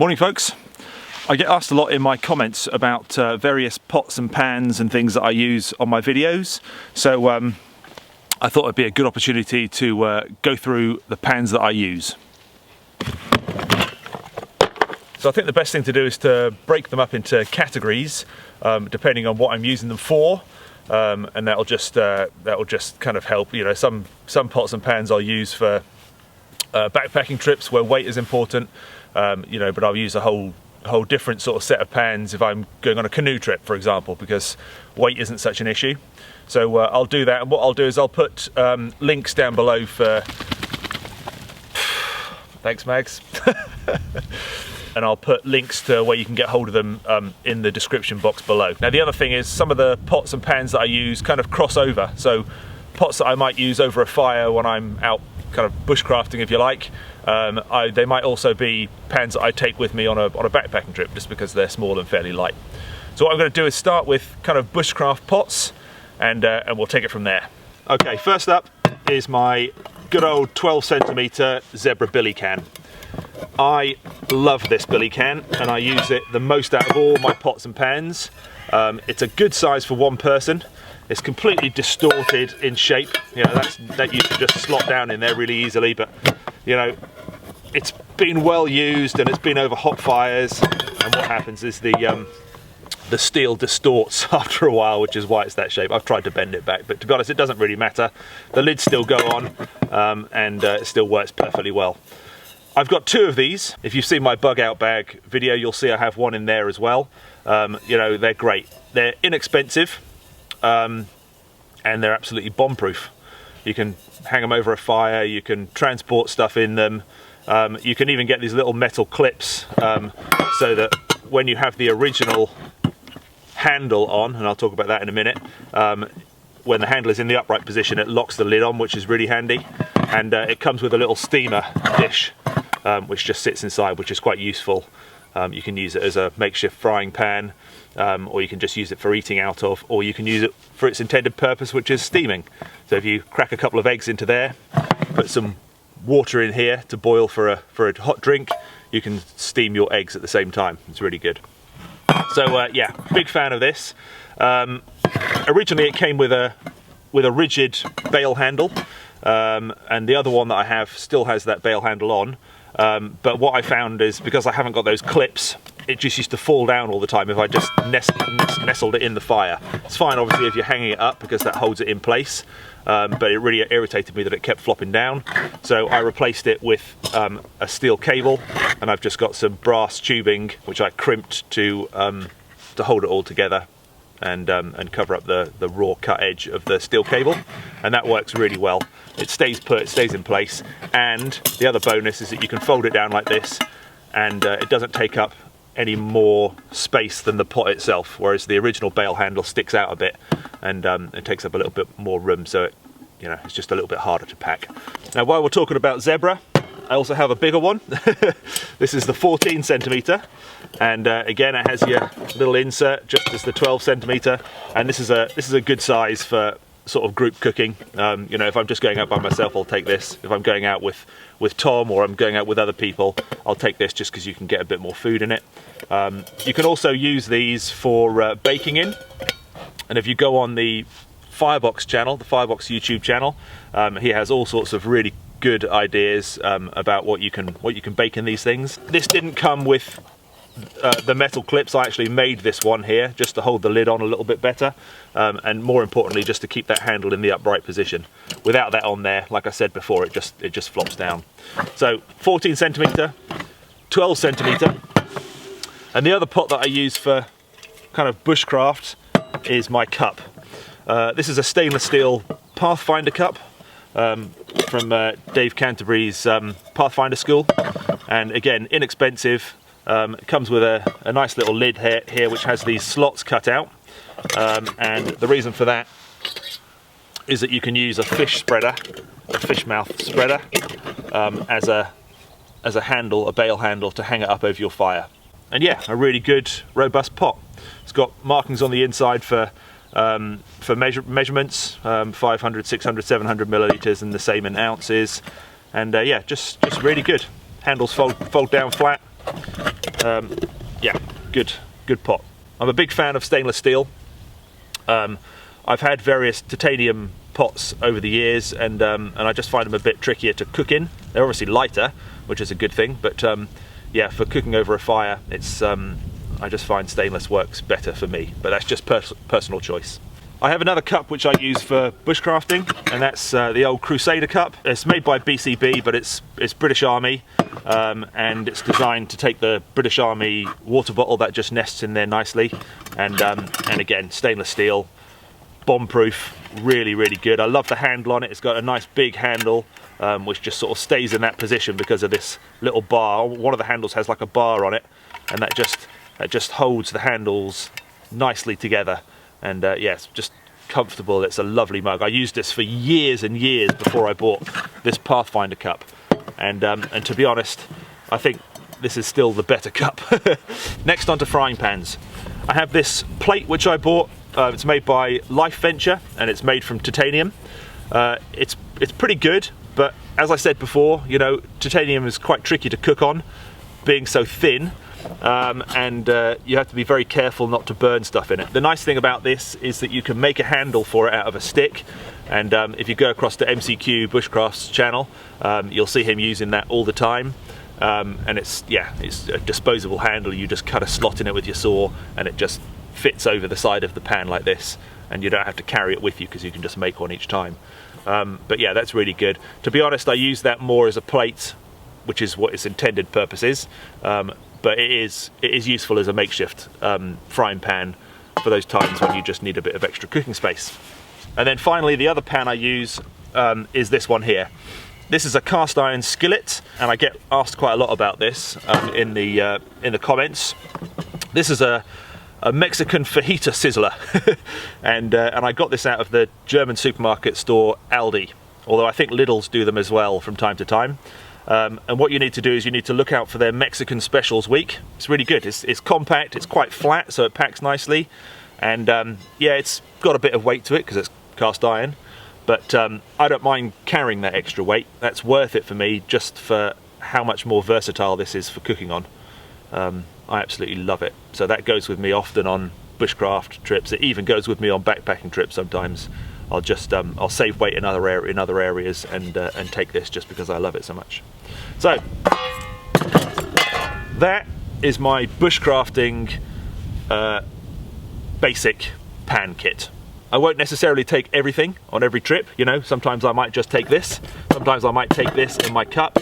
Morning folks. I get asked a lot in my comments about various pots and pans and things that I use on my videos, so I thought it'd be a good opportunity to go through the pans that I use. So I think the best thing to do is to break them up into categories depending on what I'm using them for, and that'll just kind of help. You know, some pots and pans I'll use for backpacking trips where weight is important, you know, but I'll use a whole different sort of set of pans if I'm going on a canoe trip, for example, because weight isn't such an issue. So I'll do that, and what I'll do is I'll put links down below for thanks Mags and I'll put links to where you can get hold of them in the description box below. Now the other thing is, some of the pots and pans that I use kind of cross over, so pots that I might use over a fire when I'm out kind of bushcrafting, if you like, they might also be pans that I take with me on a backpacking trip, just because they're small and fairly light. So what I'm going to do is start with kind of bushcraft pots, and we'll take it from there. Okay, first up is my good old 12cm Zebra Billy can. I love this Billy can, and I use it the most out of all my pots and pans. It's a good size for one person. It's completely distorted in shape. You know, that used to just slot down in there really easily, but you know, it's been well used and it's been over hot fires, and what happens is the steel distorts after a while, which is why it's that shape. I've tried to bend it back, but to be honest, it doesn't really matter. The lids still go on, and it still works perfectly well. I've got two of these. If you've seen my bug out bag video, you'll see I have one in there as well. You know, they're great. They're inexpensive, and they're absolutely bomb proof. You can hang them over a fire, you can transport stuff in them, you can even get these little metal clips so that when you have the original handle on, and I'll talk about that in a minute, when the handle is in the upright position, it locks the lid on, which is really handy, and it comes with a little steamer dish which just sits inside, which is quite useful. You can use it as a makeshift frying pan, or you can just use it for eating out of, or you can use it for its intended purpose, which is steaming. So if you crack a couple of eggs into there, put some water in here to boil for a hot drink, you can steam your eggs at the same time. It's really good. So yeah, big fan of this. Originally it came with a rigid bail handle, and the other one that I have still has that bail handle on. But what I found is, because I haven't got those clips, it just used to fall down all the time if I just nestled it in the fire. It's fine obviously if you're hanging it up, because that holds it in place, but it really irritated me that it kept flopping down. So I replaced it with a steel cable, and I've just got some brass tubing which I crimped to hold it all together and cover up the raw cut edge of the steel cable, and that works really well. It stays put, it stays in place, and the other bonus is that you can fold it down like this, and it doesn't take up any more space than the pot itself, whereas the original bail handle sticks out a bit, and it takes up a little bit more room, so it, you know, it's just a little bit harder to pack. Now while we're talking about Zebra, I also have a bigger one. This is the 14cm, and again it has your little insert just as the 12cm, and this is a good size for sort of group cooking. You know, if I'm just going out by myself, I'll take this. If I'm going out with Tom, or I'm going out with other people, I'll take this, just because you can get a bit more food in it. You can also use these for baking in, and if you go on the Firebox channel, the Firebox YouTube channel, he has all sorts of really good ideas about what you can bake in these things. This didn't come with the metal clips. I actually made this one here just to hold the lid on a little bit better, and more importantly just to keep that handle in the upright position. Without that on there, like I said before, it just flops down. So 14cm, 12cm, and the other pot that I use for kind of bushcraft is my cup. This is a stainless steel Pathfinder Cup from Dave Canterbury's Pathfinder school, and again inexpensive. It comes with a nice little lid here which has these slots cut out, and the reason for that is that you can use a fish spreader, a fish mouth spreader, as a handle, a bail handle, to hang it up over your fire. And yeah, a really good robust pot. It's got markings on the inside for measurements, 500, 600, 700 millilitres, and the same in ounces. And yeah, just really good. Handles fold down flat. Yeah, good pot. I'm a big fan of stainless steel. I've had various titanium pots over the years, and I just find them a bit trickier to cook in. They're obviously lighter, which is a good thing, but yeah, for cooking over a fire, it's I just find stainless works better for me, but that's just personal choice. I have another cup which I use for bushcrafting, and that's the old Crusader Cup. It's made by BCB, but it's British Army, and it's designed to take the British Army water bottle that just nests in there nicely, and again, stainless steel, bomb-proof, really good. I love the handle on it. It's got a nice big handle, which just sort of stays in that position because of this little bar. One of the handles has like a bar on it, and that just holds the handles nicely together. And yeah, it's just comfortable. It's a lovely mug. I used this for years and years before I bought this Pathfinder Cup, and to be honest, I think this is still the better cup. Next, on to frying pans. I have this plate which I bought. It's made by Lifeventure, and it's made from titanium. It's pretty good, but as I said before, you know, titanium is quite tricky to cook on, being so thin. And you have to be very careful not to burn stuff in it. The nice thing about this is that you can make a handle for it out of a stick, and if you go across to MCQBushcraft's channel, you'll see him using that all the time. And it's a disposable handle. You just cut a slot in it with your saw, and it just fits over the side of the pan like this, and you don't have to carry it with you because you can just make one each time. But yeah, that's really good. To be honest, I use that more as a plate, which is what its intended purpose is. But it is useful as a makeshift frying pan for those times when you just need a bit of extra cooking space. And then finally, the other pan I use is this one here. This is a cast iron skillet, and I get asked quite a lot about this in the comments. This is a Mexican fajita sizzler, and I got this out of the German supermarket store Aldi, although I think Lidl's do them as well from time to time. And what you need to do is you need to look out for their Mexican specials week. It's really good. It's compact, it's quite flat, so it packs nicely, and yeah, it's got a bit of weight to it because it's cast iron, but I don't mind carrying that extra weight. That's worth it for me, just for how much more versatile this is for cooking on. I absolutely love it. So that goes with me often on bushcraft trips. It even goes with me on backpacking trips sometimes. I'll just I'll save weight in other areas and take this just because I love it so much. So that is my bushcrafting basic pan kit. I won't necessarily take everything on every trip, you know. Sometimes I might just take this, sometimes I might take this in my cup.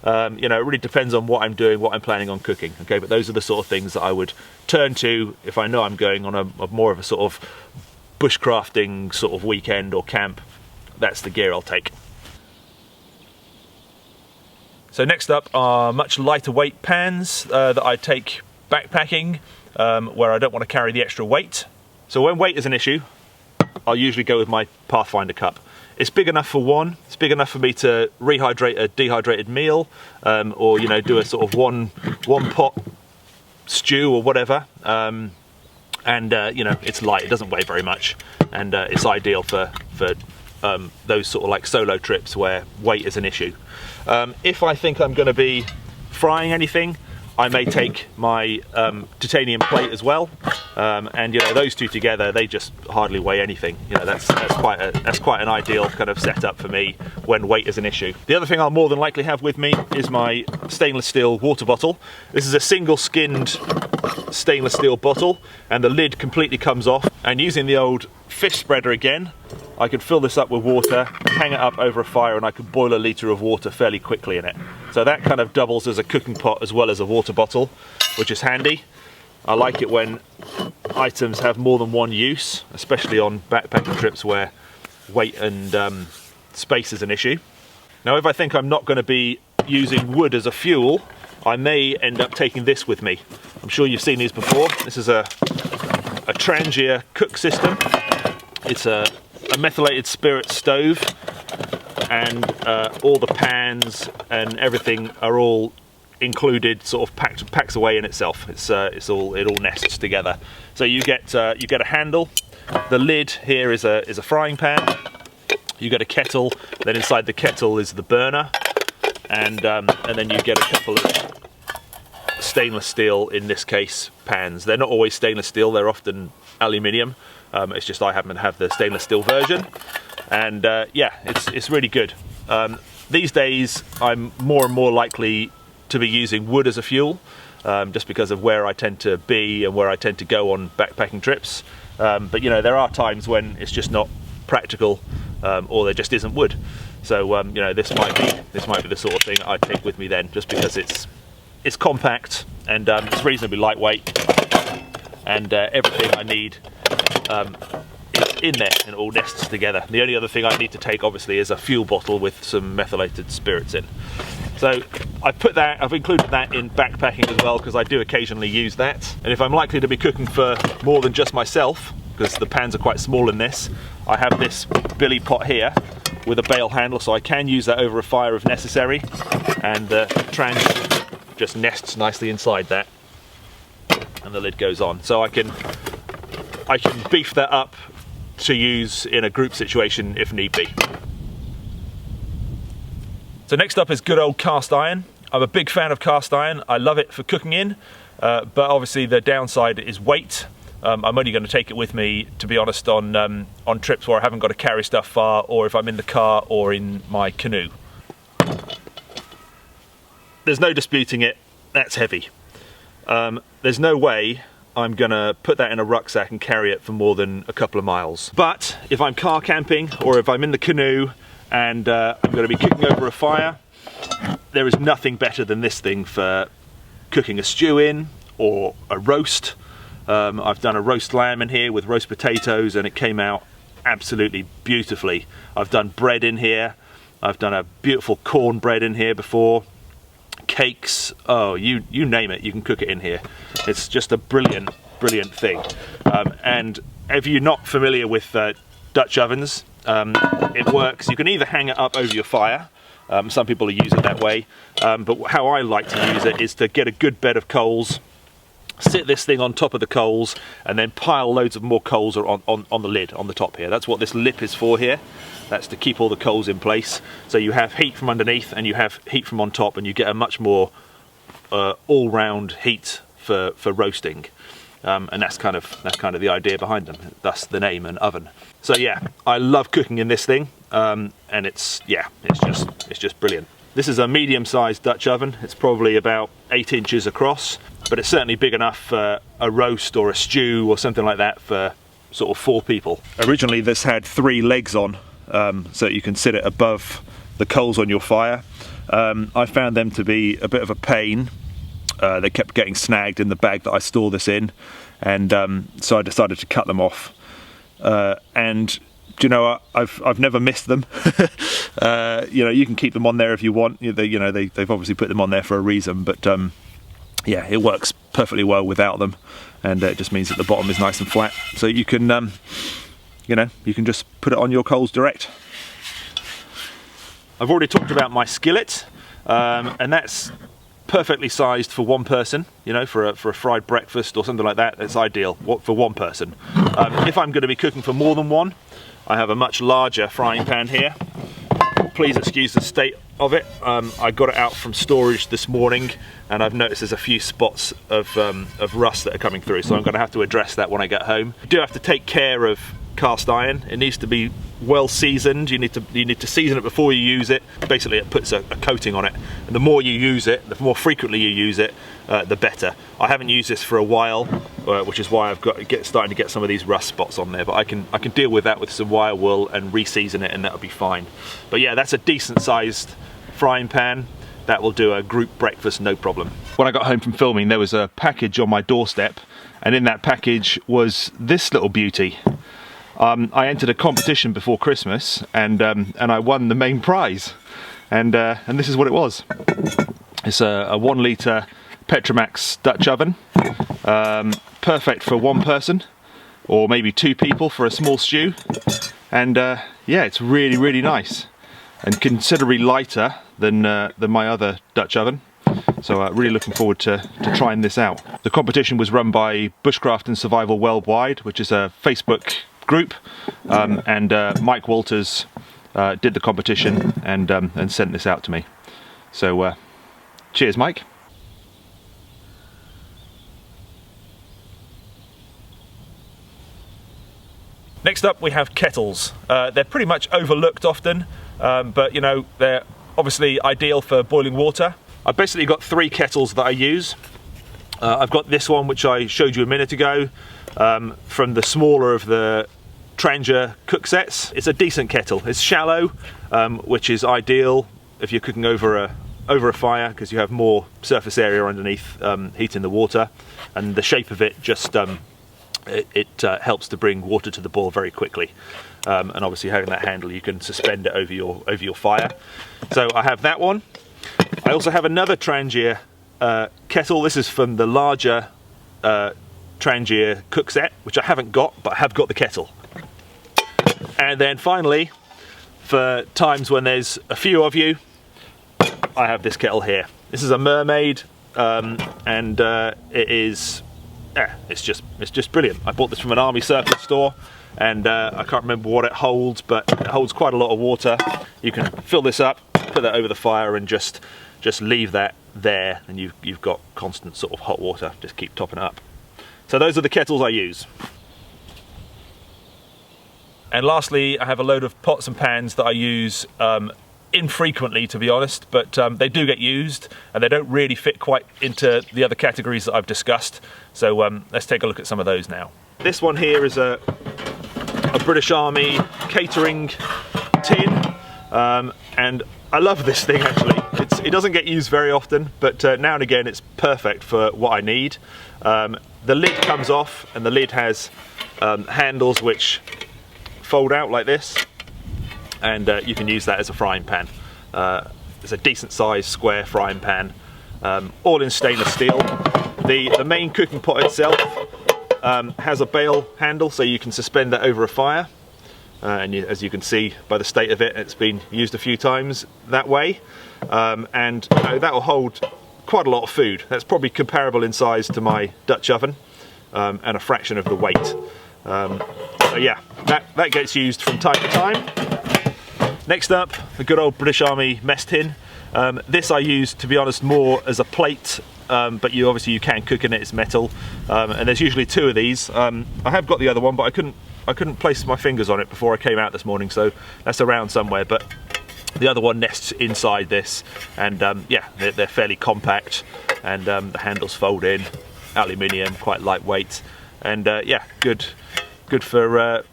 You know, it really depends on what I'm doing, what I'm planning on cooking, okay? But those are the sort of things that I would turn to if I know I'm going on a more of a sort of bushcrafting sort of weekend or camp. That's the gear I'll take. So next up are much lighter weight pans that I take backpacking, where I don't want to carry the extra weight. So when weight is an issue, I'll usually go with my Pathfinder Cup. It's big enough for one. It's big enough for me to rehydrate a dehydrated meal, or, you know, do a sort of one pot stew or whatever. And you know, it's light. It doesn't weigh very much, and it's ideal for those sort of like solo trips where weight is an issue. If I think I'm going to be frying anything, I may take my titanium plate as well, and you know, those two together, they just hardly weigh anything. You know, that's quite an ideal kind of setup for me when weight is an issue. The other thing I'll more than likely have with me is my stainless steel water bottle. This is a single skinned stainless steel bottle, and the lid completely comes off, and using the old fish spreader again, I could fill this up with water, hang it up over a fire, and I could boil a litre of water fairly quickly in it. So that kind of doubles as a cooking pot as well as a water bottle, which is handy. I like it when items have more than one use, especially on backpacking trips where weight and space is an issue. Now, if I think I'm not going to be using wood as a fuel, I may end up taking this with me. I'm sure you've seen these before. This is a Trangia cook system. It's a methylated spirit stove, and all the pans and everything are all included, sort of packs away in itself. It all nests together. So you get a handle. The lid here is a frying pan. You get a kettle. Then inside the kettle is the burner, and then you get a couple of stainless steel, in this case, pans. They're not always stainless steel, they're often aluminium. It's just I happen to have the stainless steel version, and yeah, it's really good. These days I'm more and more likely to be using wood as a fuel, just because of where I tend to be and where I tend to go on backpacking trips. But you know, there are times when it's just not practical, or there just isn't wood. So you know, this might be the sort of thing I'd take with me then, just because it's compact and it's reasonably lightweight, and everything I need is in there and it all nests together. The only other thing I need to take, obviously, is a fuel bottle with some methylated spirits in. So I've included that in backpacking as well, because I do occasionally use that. And if I'm likely to be cooking for more than just myself, because the pans are quite small in this, I have this billy pot here with a bail handle, so I can use that over a fire if necessary, and the Trangia just nests nicely inside that, and the lid goes on. So I can beef that up to use in a group situation if need be. So next up is good old cast iron. I'm a big fan of cast iron. I love it for cooking in, but obviously the downside is weight. I'm only going to take it with me, to be honest, on trips where I haven't got to carry stuff far, or if I'm in the car or in my canoe. There's no disputing it, that's heavy. There's no way I'm going to put that in a rucksack and carry it for more than a couple of miles. But if I'm car camping, or if I'm in the canoe and I'm going to be cooking over a fire, there is nothing better than this thing for cooking a stew in, or a roast. I've done a roast lamb in here with roast potatoes and it came out absolutely beautifully. I've done bread in here. I've done a beautiful cornbread in here before. Cakes, oh, you name it, you can cook it in here. It's just a brilliant thing. And if you're not familiar with Dutch ovens, it works. You can either hang it up over your fire. Some people use it that way, but how I like to use it is to get a good bed of coals, sit this thing on top of the coals, and then pile loads of more coals on the lid on the top here. That's what this lip is for here. That's to keep all the coals in place. So you have heat from underneath and you have heat from on top, and you get a much more all-round heat for roasting. And that's kind of the idea behind them. Thus the name, an oven. So yeah, I love cooking in this thing, and it's just brilliant. This is a medium-sized Dutch oven. It's probably about 8 inches across, but it's certainly big enough for a roast or a stew or something like that for sort of 4 people. Originally this had 3 legs on, so you can sit it above the coals on your fire. I found them to be a bit of a pain. They kept getting snagged in the bag that I store this in, and so I decided to cut them off. And do you know, I've never missed them. You know, you can keep them on there if you want. They've obviously put them on there for a reason, but yeah, it works perfectly well without them, and it just means that the bottom is nice and flat, so you can you can just put it on your coals direct. I've already talked about my skillet, and that's perfectly sized for one person. You know, for a fried breakfast or something like that, it's ideal for one person. If I'm going to be cooking for more than one, I have a much larger frying pan here. Please excuse the state of it. I got it out from storage this morning, and I've noticed there's a few spots of rust that are coming through, so I'm going to have to address that when I get home. You do have to take care of cast iron. It needs to be well seasoned. You need to season it before you use it. Basically, it puts a coating on it, and the more you use it, the more frequently you use it, the better. I haven't used this for a while, which is why I've starting to get some of these rust spots on there, but I can deal with that with some wire wool and re-season it, and that'll be fine. But yeah, that's a decent sized frying pan. That will do a group breakfast, no problem. When I got home from filming, there was a package on my doorstep, and in that package was this little beauty. I entered a competition before Christmas, and I won the main prize, and this is what it was. It's a 1 litre Petromax Dutch oven, perfect for one person, or maybe 2 people for a small stew, and yeah, it's really nice, and considerably lighter than my other Dutch oven. So really looking forward to trying this out. The competition was run by Bushcraft and Survival Worldwide, which is a Facebook group, and Mike Walters did the competition and sent this out to me. So cheers, Mike. Next up we have kettles. They're pretty much overlooked often, but you know, they're obviously ideal for boiling water. I've basically got 3 kettles that I use. I've got this one which I showed you a minute ago, from the smaller of the Trangia cook sets. It's a decent kettle. It's shallow, which is ideal if you're cooking over a fire, because you have more surface area underneath heating the water, and the shape of it just it helps to bring water to the boil very quickly. And obviously having that handle, you can suspend it over your fire. So I have that one. I also have another Trangia kettle. This is from the larger Trangia cook set, which I haven't got, but I have got the kettle. And then finally, for times when there's a few of you, I have this kettle here. This is a Mermaid, and it's just brilliant. I bought this from an army surplus store, and I can't remember what it holds, but it holds quite a lot of water. You can fill this up, put that over the fire, and just leave that there, and you've got constant sort of hot water. Just keep topping it up. So those are the kettles I use. And lastly, I have a load of pots and pans that I use infrequently, to be honest, but they do get used, and they don't really fit quite into the other categories that I've discussed. So let's take a look at some of those now. This one here is a British Army catering tin, and I love this thing actually. It doesn't get used very often, but now and again it's perfect for what I need. The lid comes off, and the lid has handles which fold out like this, and you can use that as a frying pan. It's a decent sized square frying pan, all in stainless steel. The main cooking pot itself has a bail handle, so you can suspend that over a fire, and as you can see by the state of it, it's been used a few times that way, and you know, that will hold quite a lot of food. That's probably comparable in size to my Dutch oven, and a fraction of the weight. So yeah, that gets used from time to time. Next up, the good old British Army mess tin. This I use, to be honest, more as a plate, but obviously you can cook in it. It's metal, and there's usually 2 of these. I have got the other one, but I couldn't place my fingers on it before I came out this morning, so that's around somewhere. But the other one nests inside this, and yeah, they're fairly compact, and the handles fold in, aluminium, quite lightweight, and yeah, good for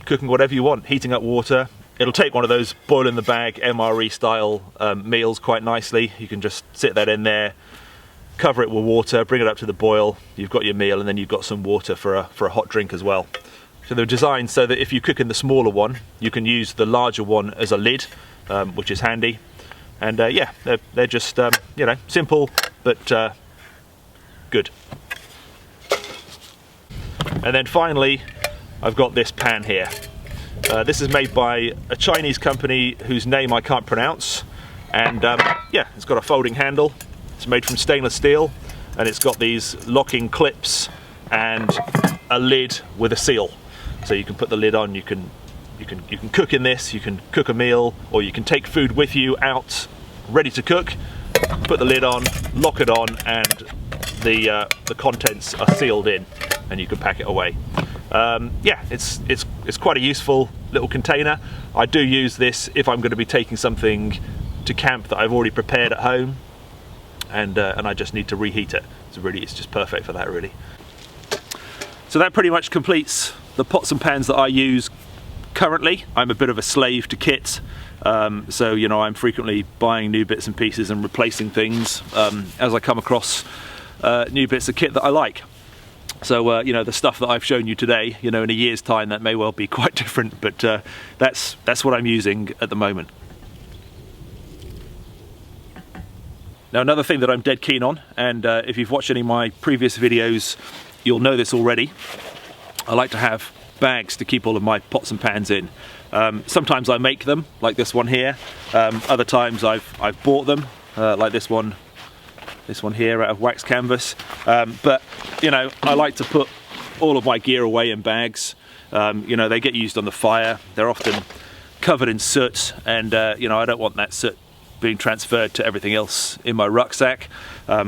cooking whatever you want, heating up water. It'll take one of those boil in the bag MRE style meals quite nicely. You can just sit that in there, cover it with water, bring it up to the boil, you've got your meal, and then you've got some water for a hot drink as well. So they're designed so that if you cook in the smaller one, you can use the larger one as a lid, which is handy. And yeah, they're just you know, simple but good. And then finally, I've got this pan here. This is made by a Chinese company whose name I can't pronounce, and yeah, it's got a folding handle. It's made from stainless steel, and it's got these locking clips and a lid with a seal. So you can put the lid on. You can cook in this. You can cook a meal, or you can take food with you out, ready to cook. Put the lid on, lock it on, and the contents are sealed in, and you can pack it away. Yeah, it's quite a useful little container. I do use this if I'm going to be taking something to camp that I've already prepared at home, and I just need to reheat it. It's just perfect for that, really. So that pretty much completes the pots and pans that I use currently. I'm a bit of a slave to kit, so you know, I'm frequently buying new bits and pieces and replacing things as I come across new bits of kit that I like. So you know, the stuff that I've shown you today, you know, in a year's time that may well be quite different, but that's what I'm using at the moment. Now, another thing that I'm dead keen on, and if you've watched any of my previous videos, you'll know this already, I like to have bags to keep all of my pots and pans in. Sometimes I make them, like this one here. Other times I've bought them, like this one here out of wax canvas. But you know, I like to put all of my gear away in bags. You know, they get used on the fire. They're often covered in soot, and you know, I don't want that soot being transferred to everything else in my rucksack.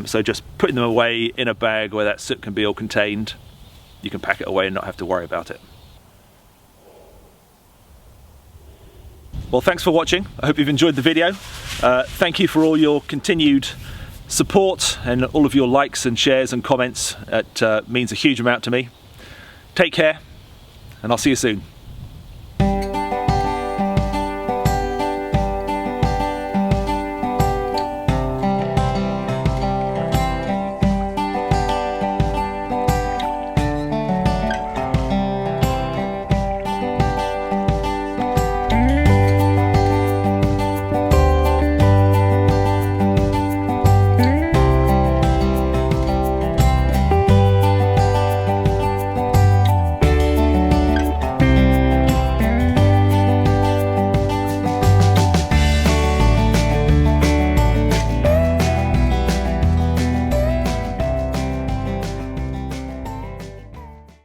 So just putting them away in a bag where that soot can be all contained, you can pack it away and not have to worry about it. Well, thanks for watching. I hope you've enjoyed the video. Thank you for all your continued support and all of your likes and shares and comments. It means a huge amount to me. Take care, and I'll see you soon.